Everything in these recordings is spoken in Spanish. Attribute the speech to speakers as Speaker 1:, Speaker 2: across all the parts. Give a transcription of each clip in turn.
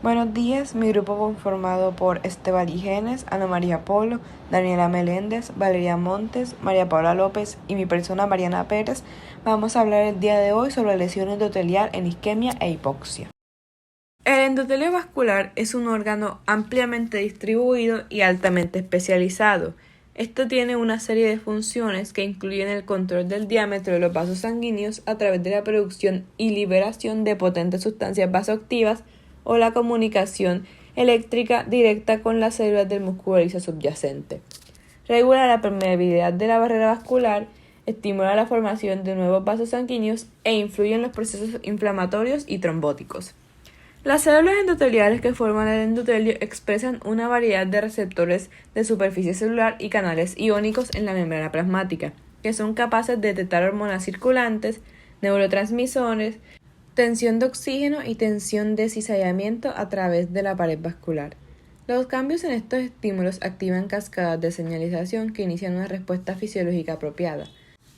Speaker 1: Buenos días, mi grupo conformado por Esteban Igenes, Ana María Polo, Daniela Meléndez, Valeria Montes, María Paula López y mi persona Mariana Pérez, vamos a hablar el día de hoy sobre lesión endotelial en isquemia e hipoxia. El endotelio vascular es un órgano ampliamente distribuido y altamente especializado. Esto tiene una serie de funciones que incluyen el control del diámetro de los vasos sanguíneos a través de la producción y liberación de potentes sustancias vasoactivas o la comunicación eléctrica directa con las células del músculo liso subyacente. Regula la permeabilidad de la barrera vascular, estimula la formación de nuevos vasos sanguíneos e influye en los procesos inflamatorios y trombóticos. Las células endoteliales que forman el endotelio expresan una variedad de receptores de superficie celular y canales iónicos en la membrana plasmática, que son capaces de detectar hormonas circulantes, neurotransmisores, tensión de oxígeno y tensión de cizallamiento a través de la pared vascular. Los cambios en estos estímulos activan cascadas de señalización que inician una respuesta fisiológica apropiada.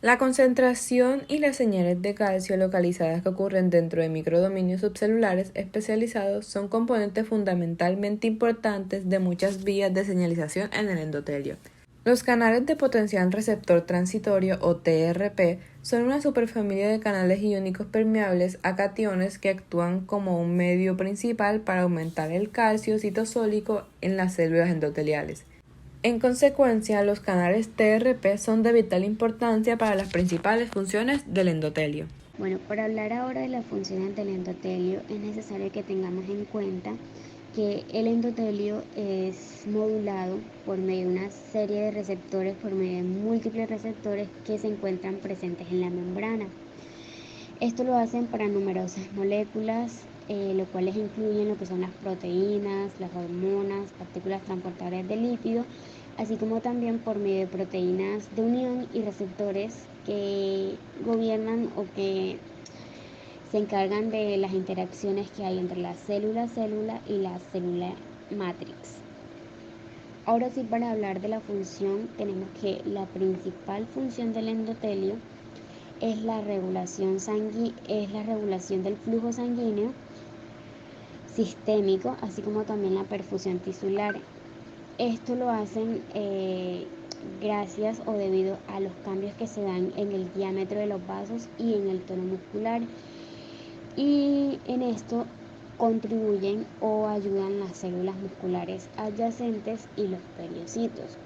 Speaker 1: La concentración y las señales de calcio localizadas que ocurren dentro de microdominios subcelulares especializados son componentes fundamentalmente importantes de muchas vías de señalización en el endotelio. Los canales de potencial receptor transitorio o TRP son una superfamilia de canales iónicos permeables a cationes que actúan como un medio principal para aumentar el calcio citosólico en las células endoteliales. En consecuencia, los canales TRP son de vital importancia para las principales funciones del endotelio.
Speaker 2: Bueno, para hablar ahora de las funciones del endotelio, es necesario que tengamos en cuenta que el endotelio es modulado por medio de una serie de receptores, por medio de múltiples receptores que se encuentran presentes en la membrana. Esto lo hacen para numerosas moléculas, los cuales incluyen lo que son las proteínas, las hormonas, partículas transportadoras de lípidos, así como también por medio de proteínas de unión y receptores que gobiernan o que se encargan de las interacciones que hay entre la célula y la célula matrix. Ahora sí, para hablar de la función, tenemos que la principal función del endotelio es la regulación del flujo sanguíneo sistémico, así como también la perfusión tisular. Esto lo hacen gracias o debido a los cambios que se dan en el diámetro de los vasos y en el tono muscular. Y en esto contribuyen o ayudan las células musculares adyacentes y los periocitos.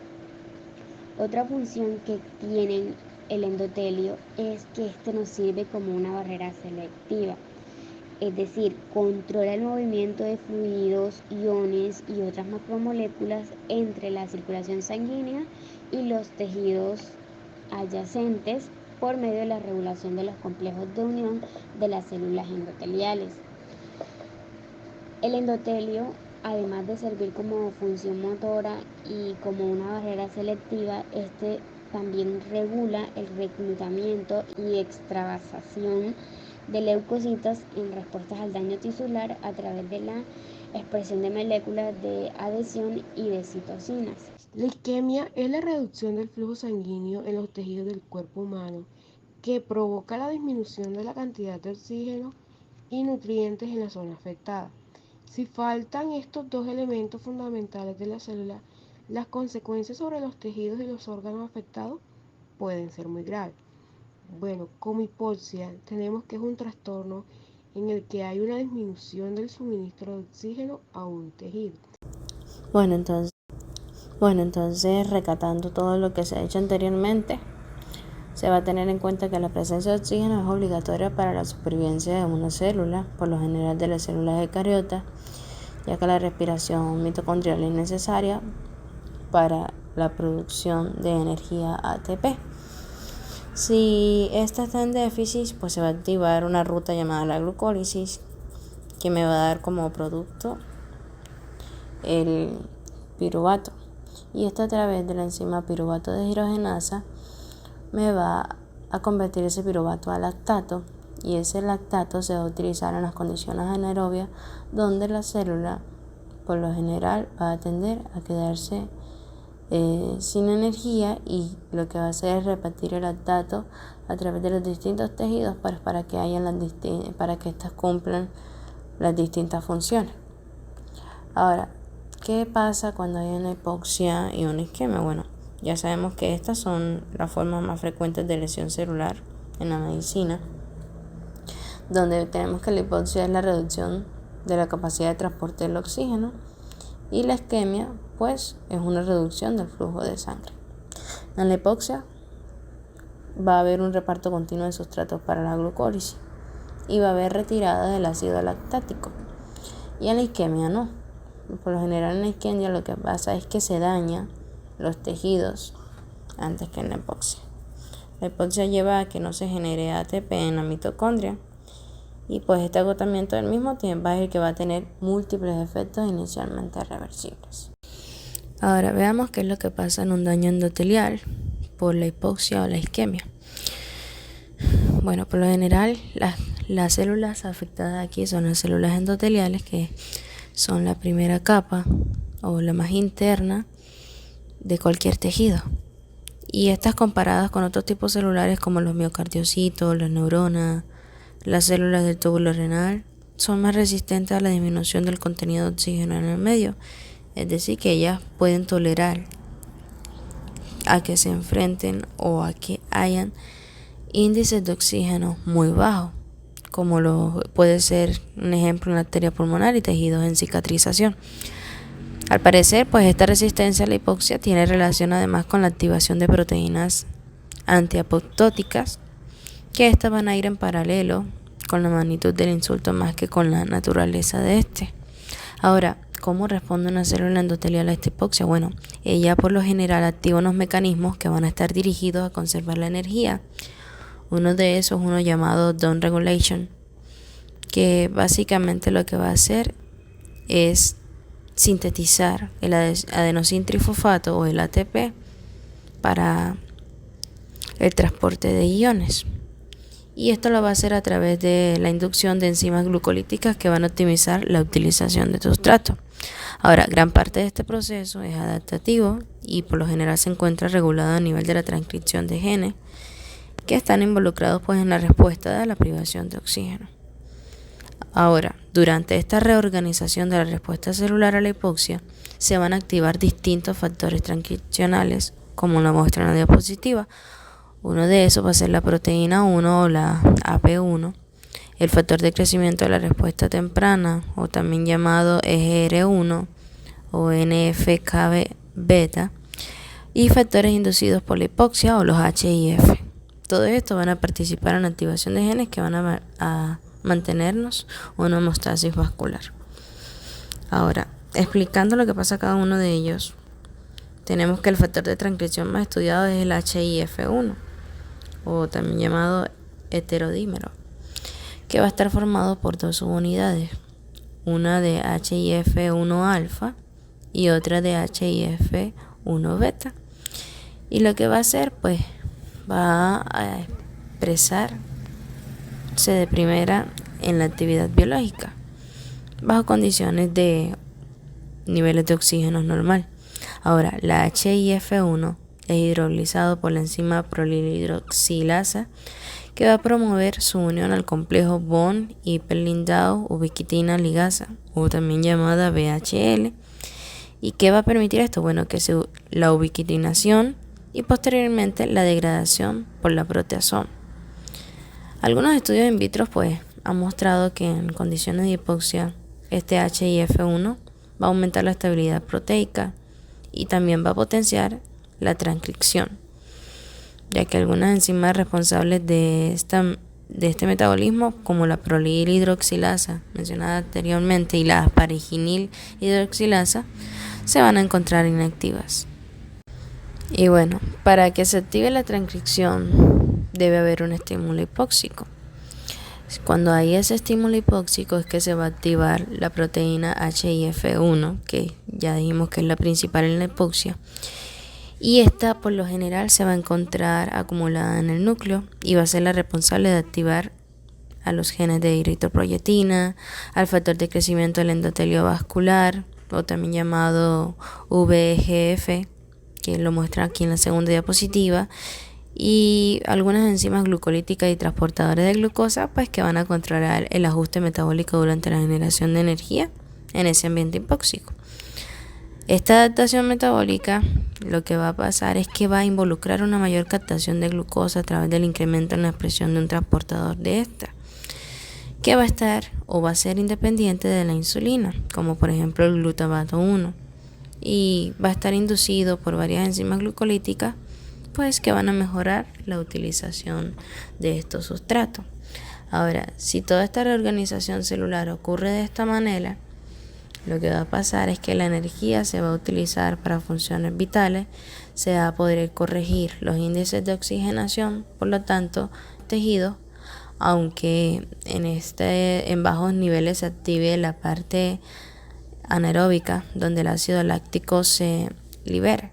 Speaker 2: Otra función que tienen el endotelio es que este nos sirve como una barrera selectiva, es decir, controla el movimiento de fluidos, iones y otras macromoléculas entre la circulación sanguínea y los tejidos adyacentes por medio de la regulación de los complejos de unión de las células endoteliales. El endotelio, además de servir como función motora y como una barrera selectiva, este también regula el reclutamiento y extravasación de leucocitos en respuestas al daño tisular a través de la expresión de moléculas de adhesión y de citocinas.
Speaker 3: La isquemia es la reducción del flujo sanguíneo en los tejidos del cuerpo humano que provoca la disminución de la cantidad de oxígeno y nutrientes en la zona afectada. Si faltan estos dos elementos fundamentales de la célula, las consecuencias sobre los tejidos y los órganos afectados pueden ser muy graves. Bueno, como hipoxia tenemos que es un trastorno en el que hay una disminución del suministro de oxígeno a un tejido.
Speaker 4: Bueno, entonces recatando todo lo que se ha hecho anteriormente, se va a tener en cuenta que la presencia de oxígeno es obligatoria para la supervivencia de una célula, por lo general de las células eucariotas, ya que la respiración mitocondrial es necesaria para la producción de energía ATP. Si esta está en déficit, pues se va a activar una ruta llamada la glucólisis, que me va a dar como producto el piruvato. Y esto a través de la enzima piruvato deshidrogenasa me va a convertir ese piruvato a lactato, y ese lactato se va a utilizar en las condiciones anaerobias donde la célula por lo general va a tender a quedarse sin energía, y lo que va a hacer es repartir el lactato a través de los distintos tejidos para que éstas cumplan las distintas funciones. Ahora, ¿qué pasa cuando hay una hipoxia y una isquemia? Bueno, ya sabemos que estas son las formas más frecuentes de lesión celular en la medicina, donde tenemos que la hipoxia es la reducción de la capacidad de transporte del oxígeno y la isquemia, pues, es una reducción del flujo de sangre. En la hipoxia va a haber un reparto continuo de sustratos para la glucólisis y va a haber retirada del ácido lactático. Y en la isquemia no. Por lo general en la isquemia lo que pasa es que se daña los tejidos antes que en la hipoxia. La hipoxia lleva a que no se genere ATP en la mitocondria y pues este agotamiento del mismo tiempo es el que va a tener múltiples efectos inicialmente reversibles. Ahora veamos qué es lo que pasa en un daño endotelial por la hipoxia o la isquemia. Bueno, por lo general las células afectadas aquí son las células endoteliales, que son la primera capa o la más interna de cualquier tejido. Y estas comparadas con otros tipos celulares como los miocardiocitos, las neuronas, las células del túbulo renal, son más resistentes a la disminución del contenido de oxígeno en el medio. Es decir, que ellas pueden tolerar a que se enfrenten o a que hayan índices de oxígeno muy bajos, como lo puede ser un ejemplo en la arteria pulmonar y tejidos en cicatrización. Al parecer, pues esta resistencia a la hipoxia tiene relación además con la activación de proteínas antiapoptóticas, que estas van a ir en paralelo con la magnitud del insulto más que con la naturaleza de este. Ahora, ¿cómo responde una célula endotelial a esta hipoxia? Bueno, ella por lo general activa unos mecanismos que van a estar dirigidos a conservar la energía. Uno de esos, uno llamado down regulation, que básicamente lo que va a hacer es sintetizar el adenosíntrifosfato o el ATP para el transporte de iones. Y esto lo va a hacer a través de la inducción de enzimas glucolíticas que van a optimizar la utilización de sustrato. Ahora, gran parte de este proceso es adaptativo y por lo general se encuentra regulado a nivel de la transcripción de genes que están involucrados pues en la respuesta a la privación de oxígeno. Ahora, durante esta reorganización de la respuesta celular a la hipoxia, se van a activar distintos factores transcripcionales, como lo muestra en la diapositiva. Uno de esos va a ser la proteína 1 o la AP1, el factor de crecimiento de la respuesta temprana, o también llamado EGR1 o NF-κB, y factores inducidos por la hipoxia o los HIF. Todo esto van a participar en la activación de genes que van a mantenernos una homeostasis vascular. Ahora, explicando lo que pasa a cada uno de ellos, tenemos que el factor de transcripción más estudiado es el HIF1, o también llamado heterodímero, que va a estar formado por dos subunidades, una de HIF1 alfa y otra de HIF1 beta. Y lo que va a hacer, pues, va a expresarse de primera en la actividad biológica, bajo condiciones de niveles de oxígeno normal. Ahora, la HIF1 es hidrolizado por la enzima prolilhidroxilasa, que va a promover su unión al complejo Von-Hippel-Lindau-ubiquitina ligasa, o también llamada VHL. ¿Y qué va a permitir esto? Bueno, que la ubiquitinación y posteriormente la degradación por la proteasoma. Algunos estudios in vitro pues han mostrado que en condiciones de hipoxia este HIF1 va a aumentar la estabilidad proteica y también va a potenciar la transcripción, ya que algunas enzimas responsables de este metabolismo, como la prolilhidroxilasa mencionada anteriormente y la asparaginil hidroxilasa, se van a encontrar inactivas. Y bueno, para que se active la transcripción debe haber un estímulo hipóxico. Cuando hay ese estímulo hipóxico es que se va a activar la proteína HIF1, que ya dijimos que es la principal en la hipoxia. Y esta por lo general se va a encontrar acumulada en el núcleo y va a ser la responsable de activar a los genes de eritropoyetina, al factor de crecimiento del endotelio vascular, o también llamado VEGF, que lo muestra aquí en la segunda diapositiva, y algunas enzimas glucolíticas y transportadores de glucosa, pues que van a controlar el ajuste metabólico durante la generación de energía en ese ambiente hipóxico. Esta adaptación metabólica lo que va a pasar es que va a involucrar una mayor captación de glucosa a través del incremento en la expresión de un transportador de esta, que va a estar o va a ser independiente de la insulina, como por ejemplo el glutamato 1, y va a estar inducido por varias enzimas glucolíticas, pues que van a mejorar la utilización de estos sustratos. Ahora, si toda esta reorganización celular ocurre de esta manera, lo que va a pasar es que la energía se va a utilizar para funciones vitales, se va a poder corregir los índices de oxigenación, por lo tanto, tejidos, aunque en bajos niveles se active la parte anaeróbica, donde el ácido láctico se libera.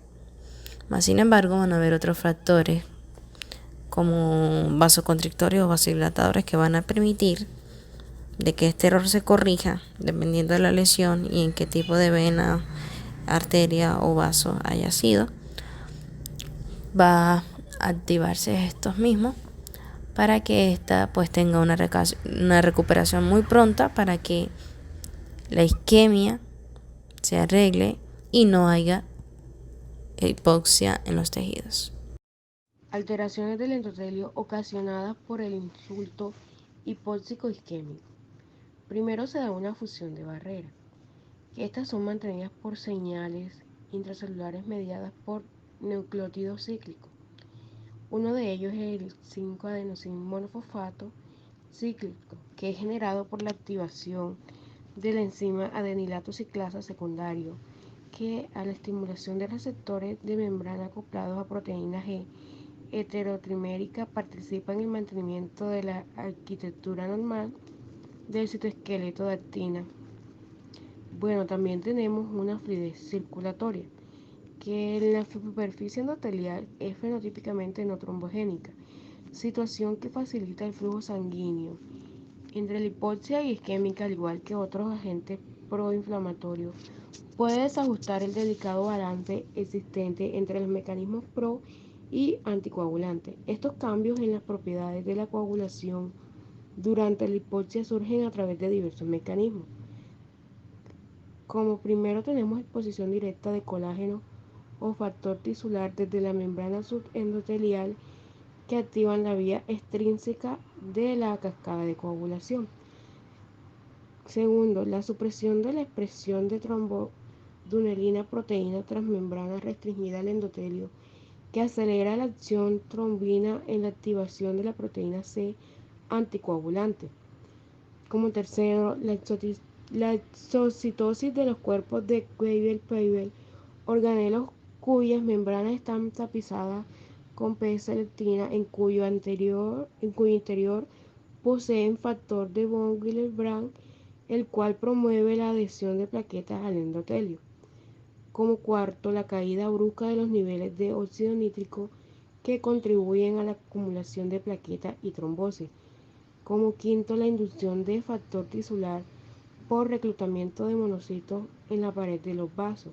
Speaker 4: Más sin embargo, van a haber otros factores como vasoconstrictores o vasodilatadores que van a permitir de que este error se corrija dependiendo de la lesión y en qué tipo de vena, arteria o vaso haya sido. Va a activarse estos mismos para que ésta pues tenga una recuperación muy pronta, para que la isquemia se arregle y no haya hipoxia en los tejidos.
Speaker 3: Alteraciones del endotelio ocasionadas por el insulto hipóxico isquémico. Primero se da una fusión de barrera, que estas son mantenidas por señales intracelulares mediadas por nucleótidos cíclicos. Uno de ellos es el 5-adenosin-monofosfato cíclico, que es generado por la activación de la enzima adenilato ciclasa secundario, que a la estimulación de receptores de membrana acoplados a proteína G heterotrimérica participa en el mantenimiento de la arquitectura normal del citoesqueleto de actina. Bueno, también tenemos una fluidez circulatoria, que en la superficie endotelial es fenotípicamente no trombogénica, situación que facilita el flujo sanguíneo entre la hipoxia y isquémica, al igual que otros agentes proinflamatorios. Puede desajustar el delicado balance existente entre los mecanismos pro y anticoagulantes. Estos cambios en las propiedades de la coagulación durante la hipoxia surgen a través de diversos mecanismos. Como primero tenemos exposición directa de colágeno o factor tisular desde la membrana subendotelial, que activan la vía extrínseca de la cascada de coagulación. Segundo, la supresión de la expresión de trombodunelina, proteína transmembrana restringida al endotelio, que acelera la acción trombina en la activación de la proteína C anticoagulante. Como tercero, la exocitosis de los cuerpos de Weber-Pebble, organelos cuyas membranas están tapizadas con P-selectina, en cuyo interior poseen factor de von Willebrand, el cual promueve la adhesión de plaquetas al endotelio. Como cuarto, la caída brusca de los niveles de óxido nítrico, que contribuyen a la acumulación de plaquetas y trombosis. Como quinto, la inducción de factor tisular por reclutamiento de monocitos en la pared de los vasos.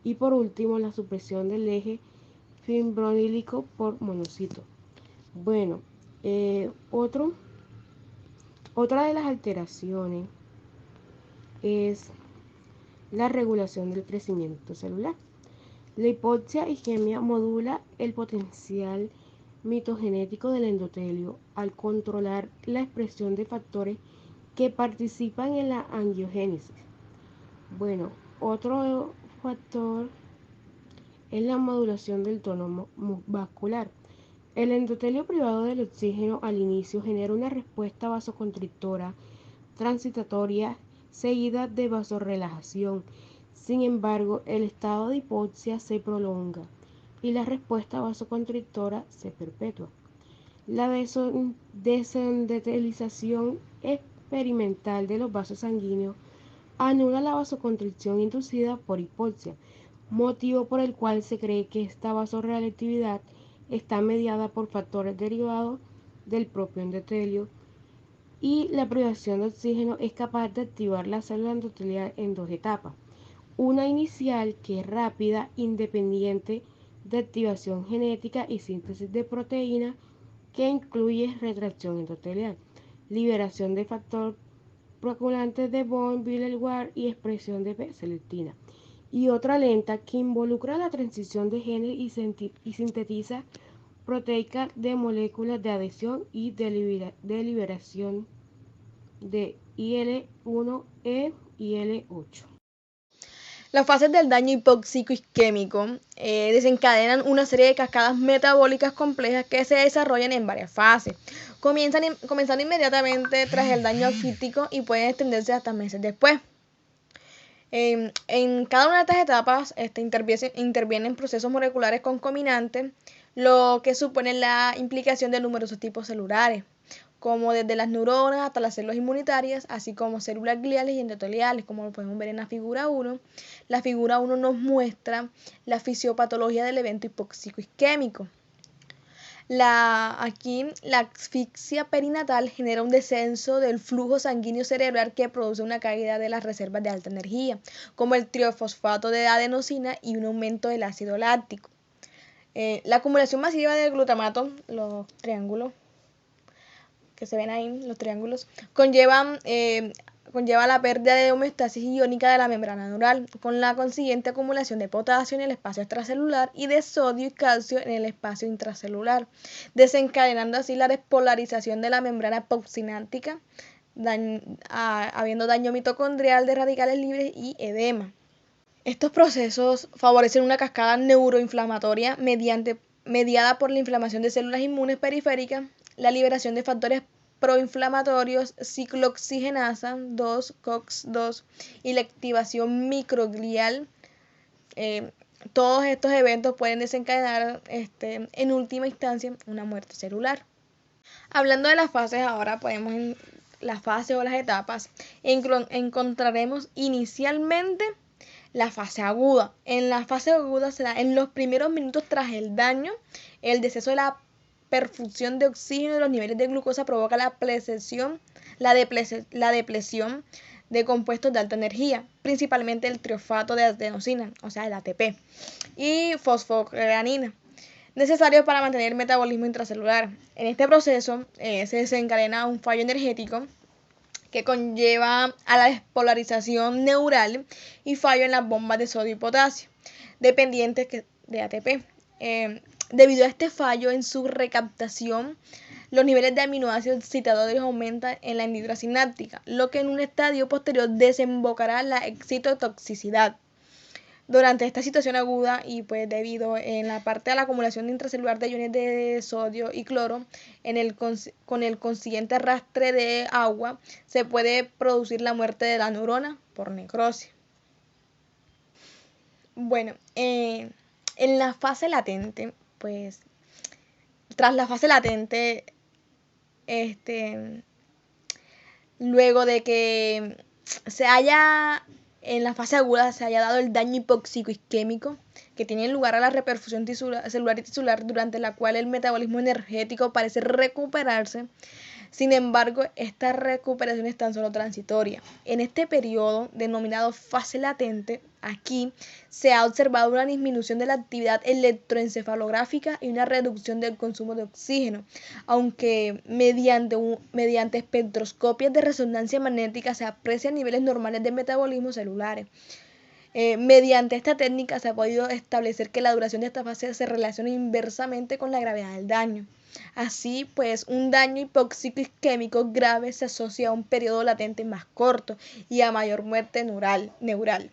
Speaker 3: Y por último, la supresión del eje fibronílico por monocitos. Bueno, otra de las alteraciones es la regulación del crecimiento celular. La hipoxia isquemia modula el potencial mitogenético del endotelio al controlar la expresión de factores que participan en la angiogénesis. Bueno, otro factor es la modulación del tono vascular. El endotelio privado del oxígeno al inicio genera una respuesta vasoconstrictora transitatoria seguida de vasorelajación. Sin embargo, el estado de hipoxia se prolonga y la respuesta vasoconstrictora se perpetúa. La desendotelización experimental de los vasos sanguíneos anula la vasoconstricción inducida por hipoxia, motivo por el cual se cree que esta vasorreactividad está mediada por factores derivados del propio endotelio, y la privación de oxígeno es capaz de activar la célula endotelial en dos etapas: una inicial, que es rápida, independiente de activación genética y síntesis de proteína, que incluye retracción endotelial, liberación de factor coagulantes de von Willebrand y expresión de P-selectina. Y otra lenta que involucra la transición de genes y sintetiza proteicas de moléculas de adhesión y de liberación de IL-1E y IL-8.
Speaker 5: Las fases del daño hipóxico isquémico desencadenan una serie de cascadas metabólicas complejas que se desarrollan en varias fases, comenzando inmediatamente tras el daño oxítico y pueden extenderse hasta meses después. En cada una de estas etapas intervienen procesos moleculares concomitantes, lo que supone la implicación de numerosos tipos celulares, como desde las neuronas hasta las células inmunitarias, así como células gliales y endoteliales, como lo podemos ver en la figura 1. La figura 1 nos muestra la fisiopatología del evento hipóxico isquémico. Aquí la asfixia perinatal genera un descenso del flujo sanguíneo cerebral que produce una caída de las reservas de alta energía, como el triofosfato de adenosina y un aumento del ácido láctico. La acumulación masiva de glutamato, los triángulos que se ven ahí, los triángulos, conlleva la pérdida de homeostasis iónica de la membrana neural, con la consiguiente acumulación de potasio en el espacio extracelular y de sodio y calcio en el espacio intracelular, desencadenando así la despolarización de la membrana postsináptica, habiendo daño mitocondrial de radicales libres y edema. Estos procesos favorecen una cascada neuroinflamatoria mediada por la inflamación de células inmunes periféricas, la liberación de factores proinflamatorios, ciclooxigenasa 2, COX-2 y la activación microglial. Todos estos eventos pueden desencadenar en última instancia una muerte celular. Hablando de las fases, ahora podemos en las fases o las etapas encontraremos inicialmente la fase aguda. En la fase aguda se da en los primeros minutos tras el daño. El deceso de la perfusión de oxígeno de los niveles de glucosa provoca la depresión de compuestos de alta energía, principalmente el triosfato de adenosina, o sea el ATP, y fosfogranina, necesarios para mantener el metabolismo intracelular. En este proceso se desencadena un fallo energético que conlleva a la despolarización neural y fallo en las bombas de sodio y potasio, dependientes de ATP. Debido a este fallo en su recaptación, los niveles de aminoácidos excitadores aumentan en la hendidura sináptica, lo que en un estadio posterior desembocará en la excitotoxicidad. Durante esta situación aguda y pues debido en la parte de la acumulación intracelular de iones de sodio y cloro, con el consiguiente arrastre de agua, se puede producir la muerte de la neurona por necrosis. Bueno, en la fase latente, pues tras la fase latente, luego de que en la fase aguda se haya dado el daño hipóxico isquémico, que tiene lugar a la reperfusión celular y tisular, durante la cual el metabolismo energético parece recuperarse. Sin embargo, esta recuperación es tan solo transitoria. En este periodo, denominado fase latente, aquí se ha observado una disminución de la actividad electroencefalográfica y una reducción del consumo de oxígeno, aunque mediante espectroscopias de resonancia magnética se aprecian niveles normales de metabolismo celulares. Mediante esta técnica se ha podido establecer que la duración de esta fase se relaciona inversamente con la gravedad del daño. Así pues, un daño hipóxico isquémico grave se asocia a un periodo latente más corto y a mayor muerte neural.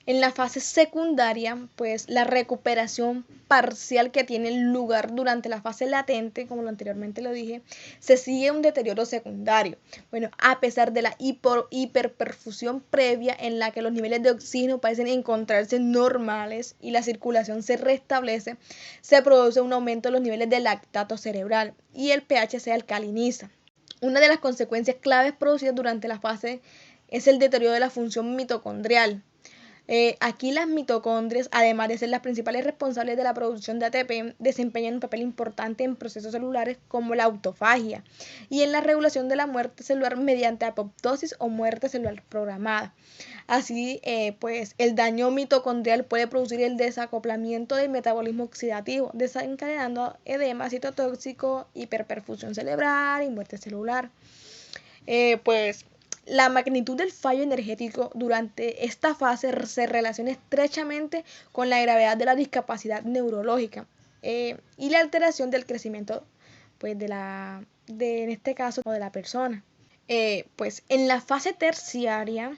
Speaker 5: En la fase secundaria, pues la recuperación parcial que tiene lugar durante la fase latente, como anteriormente lo dije, se sigue un deterioro secundario. Bueno, a pesar de la hiperperfusión previa en la que los niveles de oxígeno parecen encontrarse normales y la circulación se restablece, se produce un aumento de los niveles de lactato cerebral y el pH se alcaliniza. Una de las consecuencias claves producidas durante la fase es el deterioro de la función mitocondrial. Aquí las mitocondrias, además de ser las principales responsables de la producción de ATP, desempeñan un papel importante en procesos celulares como la autofagia y en la regulación de la muerte celular mediante apoptosis o muerte celular programada. Así, pues el daño mitocondrial puede producir el desacoplamiento del metabolismo oxidativo, desencadenando edema citotóxico, hiperperfusión cerebral y muerte celular. Pues La magnitud del fallo energético durante esta fase se relaciona estrechamente con la gravedad de la discapacidad neurológica y la alteración del crecimiento, pues, en este caso, de la persona. Pues en la fase terciaria,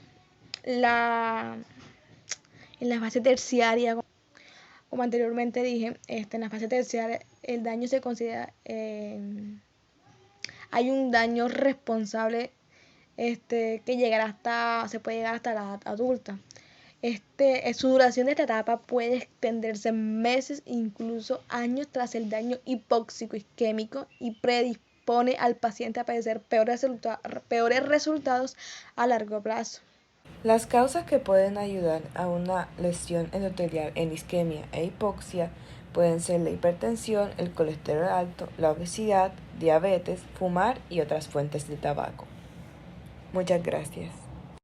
Speaker 5: como anteriormente dije, en la fase terciaria el daño se considera, hay un daño responsable que se puede llegar hasta la edad adulta. Su duración de esta etapa puede extenderse meses, incluso años tras el daño hipóxico isquémico y predispone al paciente a padecer peores resultados a largo plazo.
Speaker 1: Las causas que pueden ayudar a una lesión endotelial en isquemia e hipoxia pueden ser la hipertensión, el colesterol alto, la obesidad, diabetes, fumar y otras fuentes de tabaco. Muchas gracias.